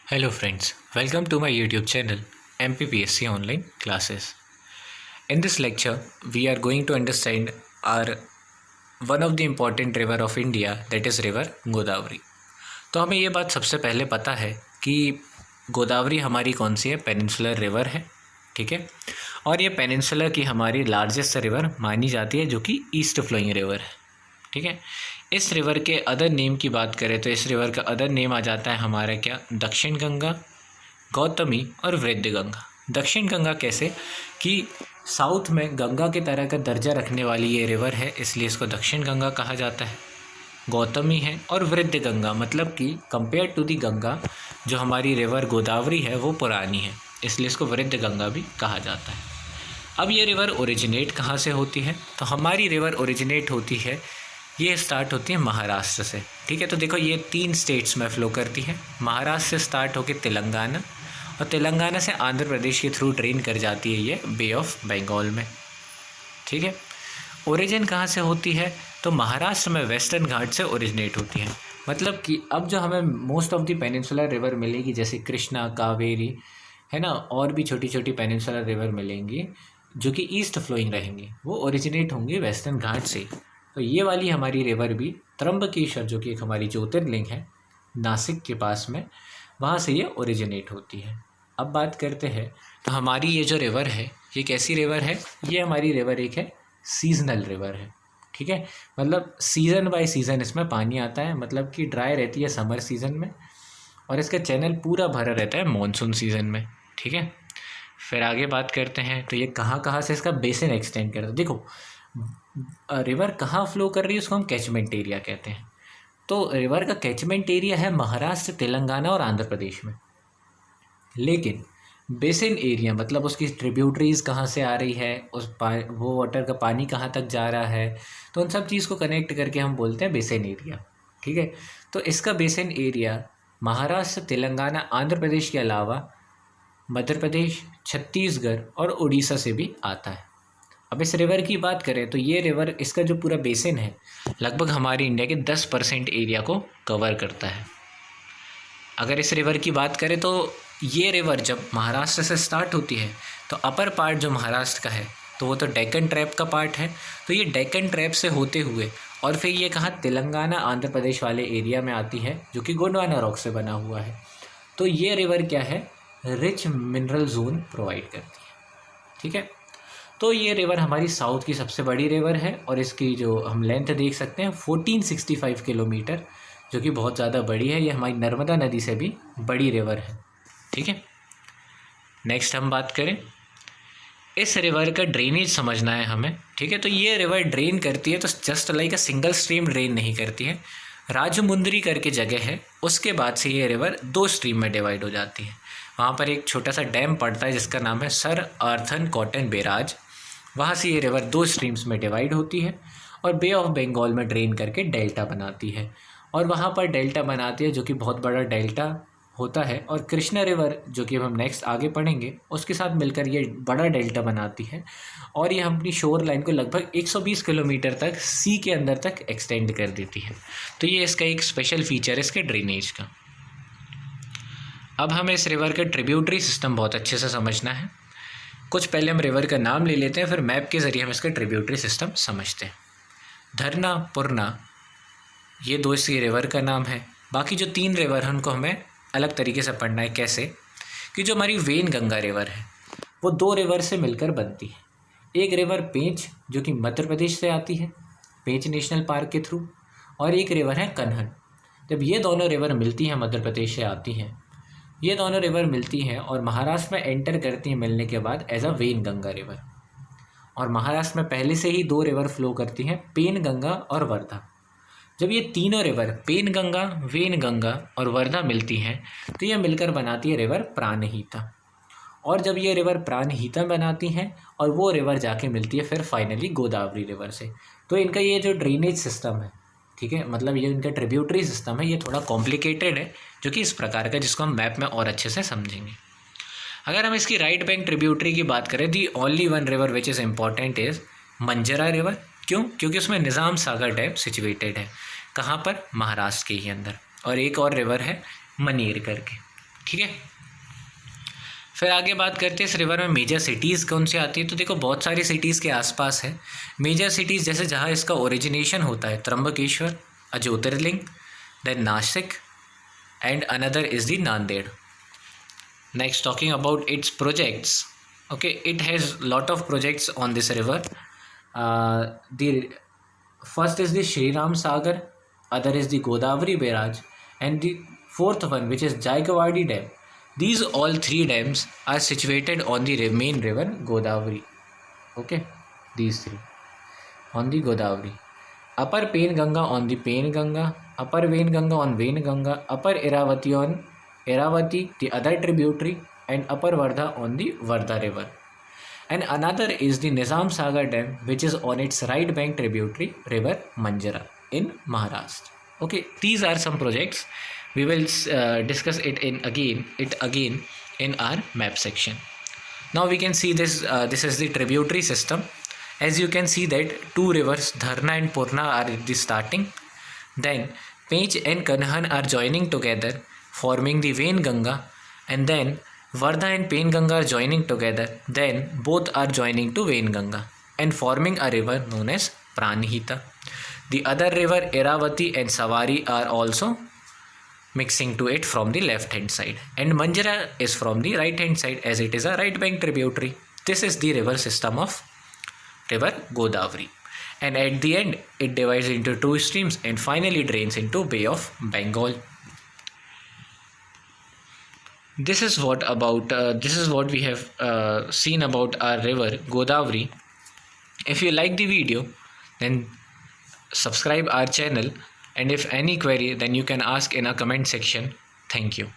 Hello friends, welcome to my YouTube channel MPPSC Online Classes. In this lecture, we are going to understand our one of the important river of India, that is river Godavari. तो हमें ये बात सबसे पहले पता है कि गोदावरी हमारी कौन सी है, पेनिनसुलर रिवर है, ठीक है। और ये पेनिनसुलर की हमारी लार्जेस्ट रिवर मानी जाती है, जो कि ईस्ट फ्लोइंग रिवर है, ठीक है। इस रिवर के अदर नेम की बात करें तो इस रिवर का अदर नेम आ जाता है हमारा क्या, दक्षिण गंगा, गौतमी और वृद्ध गंगा। दक्षिण गंगा कैसे कि साउथ में गंगा की तरह का दर्जा रखने वाली ये रिवर है, इसलिए इसको दक्षिण गंगा कहा जाता है। गौतमी है और वृद्ध गंगा मतलब कि कंपेयर टू दी गंगा जो हमारी रिवर गोदावरी है वो पुरानी है, इसलिए इसको वृद्ध गंगा भी कहा जाता है। अब ये रिवर ओरिजिनेट कहाँ से होती है, तो हमारी रिवर ओरिजिनेट होती है, ये स्टार्ट होती है महाराष्ट्र से, ठीक है। तो देखो ये 3 स्टेट्स में फ़्लो करती है। महाराष्ट्र से स्टार्ट होकर तेलंगाना और तेलंगाना से आंध्र प्रदेश के थ्रू ड्रेन कर जाती है ये बे ऑफ बंगाल में, ठीक है। ओरिजिन कहाँ से होती है, तो महाराष्ट्र में वेस्टर्न घाट से ओरिजिनेट होती है। मतलब कि अब जो हमें most of the peninsular river मिलेगी, जैसे कृष्णा, कावेरी है ना, और भी छोटी छोटी पेनिनसुलर रिवर मिलेंगी जो कि ईस्ट फ्लोइंग रहेंगी, वो ओरिजिनेट होंगी वेस्टर्न घाट से। तो ये वाली हमारी रिवर भी त्र्यंबकेश्वर, जो कि एक हमारी ज्योतिर्लिंग है नासिक के पास में, वहाँ से ये ओरिजिनेट होती है। अब बात करते हैं तो हमारी ये जो रिवर है ये कैसी रिवर है, ये हमारी रिवर एक है सीजनल रिवर है, ठीक है। मतलब सीज़न बाय सीज़न इसमें पानी आता है, मतलब कि ड्राई रहती है समर सीज़न में और इसका चैनल पूरा भरा रहता है मॉनसून सीज़न में, ठीक है। फिर आगे बात करते हैं तो ये कहाँ कहाँ से इसका बेसिन एक्सटेंड करता है। देखो रिवर कहाँ फ्लो कर रही है उसको हम कैचमेंट एरिया कहते हैं। तो रिवर का कैचमेंट एरिया है महाराष्ट्र, तेलंगाना और आंध्र प्रदेश में, लेकिन बेसिन एरिया मतलब उसकी ट्रिब्यूटरीज कहाँ से आ रही है, वो वाटर का पानी कहाँ तक जा रहा है, तो उन सब चीज़ को कनेक्ट करके हम बोलते हैं बेसिन एरिया, ठीक है। तो इसका बेसिन एरिया महाराष्ट्र, तेलंगाना, आंध्र प्रदेश के अलावा मध्य प्रदेश, छत्तीसगढ़ और उड़ीसा से भी आता है। अब इस रिवर की बात करें तो ये रिवर, इसका जो पूरा बेसिन है लगभग हमारी इंडिया के 10% एरिया को कवर करता है। अगर इस रिवर की बात करें तो ये रिवर जब महाराष्ट्र से स्टार्ट होती है तो अपर पार्ट जो महाराष्ट्र का है तो वो तो डेक्कन ट्रैप का पार्ट है। तो ये डेक्कन ट्रैप से होते हुए और फिर ये कहाँ तेलंगाना, आंध्र प्रदेश वाले एरिया में आती है, जो कि गोंडवाना रॉक से बना हुआ है। तो ये रिवर क्या है, रिच मिनरल जोन प्रोवाइड करती है, ठीक है। तो ये रिवर हमारी साउथ की सबसे बड़ी रिवर है और इसकी जो हम लेंथ देख सकते हैं 1465 किलोमीटर, जो कि बहुत ज़्यादा बड़ी है। ये हमारी नर्मदा नदी से भी बड़ी रिवर है, ठीक है। नेक्स्ट हम बात करें, इस रिवर का ड्रेनेज समझना है हमें, ठीक है। तो ये रिवर ड्रेन करती है तो just like a single stream drain नहीं करती है। राजमुंदरी करके जगह है, उसके बाद से ये रिवर 2 स्ट्रीम में डिवाइड हो जाती है। वहाँ पर एक छोटा सा डैम पड़ता है जिसका नाम है सर आर्थर कॉटन बैराज, वहाँ से ये रिवर 2 स्ट्रीम्स में डिवाइड होती है और बे ऑफ बंगाल में ड्रेन करके डेल्टा बनाती है। और वहाँ पर डेल्टा बनाती है जो कि बहुत बड़ा डेल्टा होता है, और कृष्णा रिवर जो कि हम नेक्स्ट आगे पढ़ेंगे उसके साथ मिलकर ये बड़ा डेल्टा बनाती है और ये अपनी शोर लाइन को लगभग 120 किलोमीटर तक सी के अंदर तक एक्सटेंड कर देती है। तो ये इसका एक स्पेशल फीचर है इसके ड्रेनेज का। अब हमें इस रिवर का ट्रिब्यूटरी सिस्टम बहुत अच्छे से समझना है। कुछ पहले हम रिवर का नाम ले लेते हैं, फिर मैप के ज़रिए हम इसका ट्रिब्यूटरी सिस्टम समझते हैं। धरना, पूर्णा, ये 2 इसकी रिवर का नाम है। बाकी जो 3 रिवर हैं उनको हमें अलग तरीके से पढ़ना है। कैसे कि जो हमारी वेन गंगा रिवर है वो 2 रिवर से मिलकर बनती है। एक रिवर पेंच जो कि मध्य प्रदेश से आती है पेंच नेशनल पार्क के थ्रू, और एक रिवर है कन्हन। जब ये दोनों रिवर मिलती हैं, मध्य प्रदेश से आती हैं, ये दोनों रिवर मिलती हैं और महाराष्ट्र में एंटर करती हैं मिलने के बाद as a Wainganga river. और महाराष्ट्र में पहले से ही 2 रिवर फ्लो करती हैं, पेन गंगा और वर्धा। जब ये तीनों river Penganga, Wainganga और वर्धा मिलती हैं तो ये मिलकर बनाती है रिवर प्राणहिता। और जब ये रिवर प्राणहिता बनाती हैं और वो रिवर जाके मिलती है फिर फाइनली गोदावरी रिवर से। तो इनका ये जो ड्रेनेज सिस्टम है, ठीक है, मतलब ये इनका ट्रिब्यूटरी सिस्टम है, ये थोड़ा कॉम्प्लिकेटेड है, जो कि इस प्रकार का, जिसको हम मैप में और अच्छे से समझेंगे। अगर हम इसकी राइट बैंक ट्रिब्यूटरी की बात करें, the only one river which is important is Manjara river. क्यों? क्योंकि उसमें निज़ाम सागर डैम सिचुएटेड है। कहाँ पर? महाराष्ट्र के ही अंदर। और एक और रिवर है मनेर करके, ठीक है। फिर आगे बात करते हैं इस रिवर में मेजर सिटीज़ कौन सी आती है। तो देखो बहुत सारी सिटीज़ के आसपास है मेजर सिटीज़, जैसे जहाँ इसका ओरिजिनेशन होता है, Trimbakeshwar, a jyotirlinga, then Nashik, and another is the Nanded. Next, talking about its projects. Okay, it has lot of projects on this river. The first is the Shri Ram Sagar, other is the Godavari Barrage, and the fourth one, which is Jayagawadi Dam. These all three dams are situated on the main river Godavari. Okay, these three on the Godavari. Upper Painganga on the Painganga, Upper Vainganga on Vainganga, Upper Iravati on Iravati, the other tributary, and Upper Vardha on the Vardha river. And another is the Nizam Sagar Dam, which is on its right bank tributary river Manjara in Maharashtra. Okay, these are some projects. We will discuss it again in our map section. Now we can see this. This is the tributary system. As you can see that two rivers Dharna and Purna are at the starting. Then Pech and Kanhan are joining together, forming the Vainganga, and then Vardha and Painganga are joining together. Then both are joining to Vainganga and forming a river known as Pranihita. The other river Iravati and Savari are also mixing to it from the left hand side, and Manjara is from the right hand side as it is a right bank tributary. This is the river system of river Godavari, and at the end it divides into two streams and finally drains into Bay of Bengal. This is what we have seen about our river Godavari. If you like the video, then subscribe our channel, and if any query, then you can ask in a comment section. Thank you.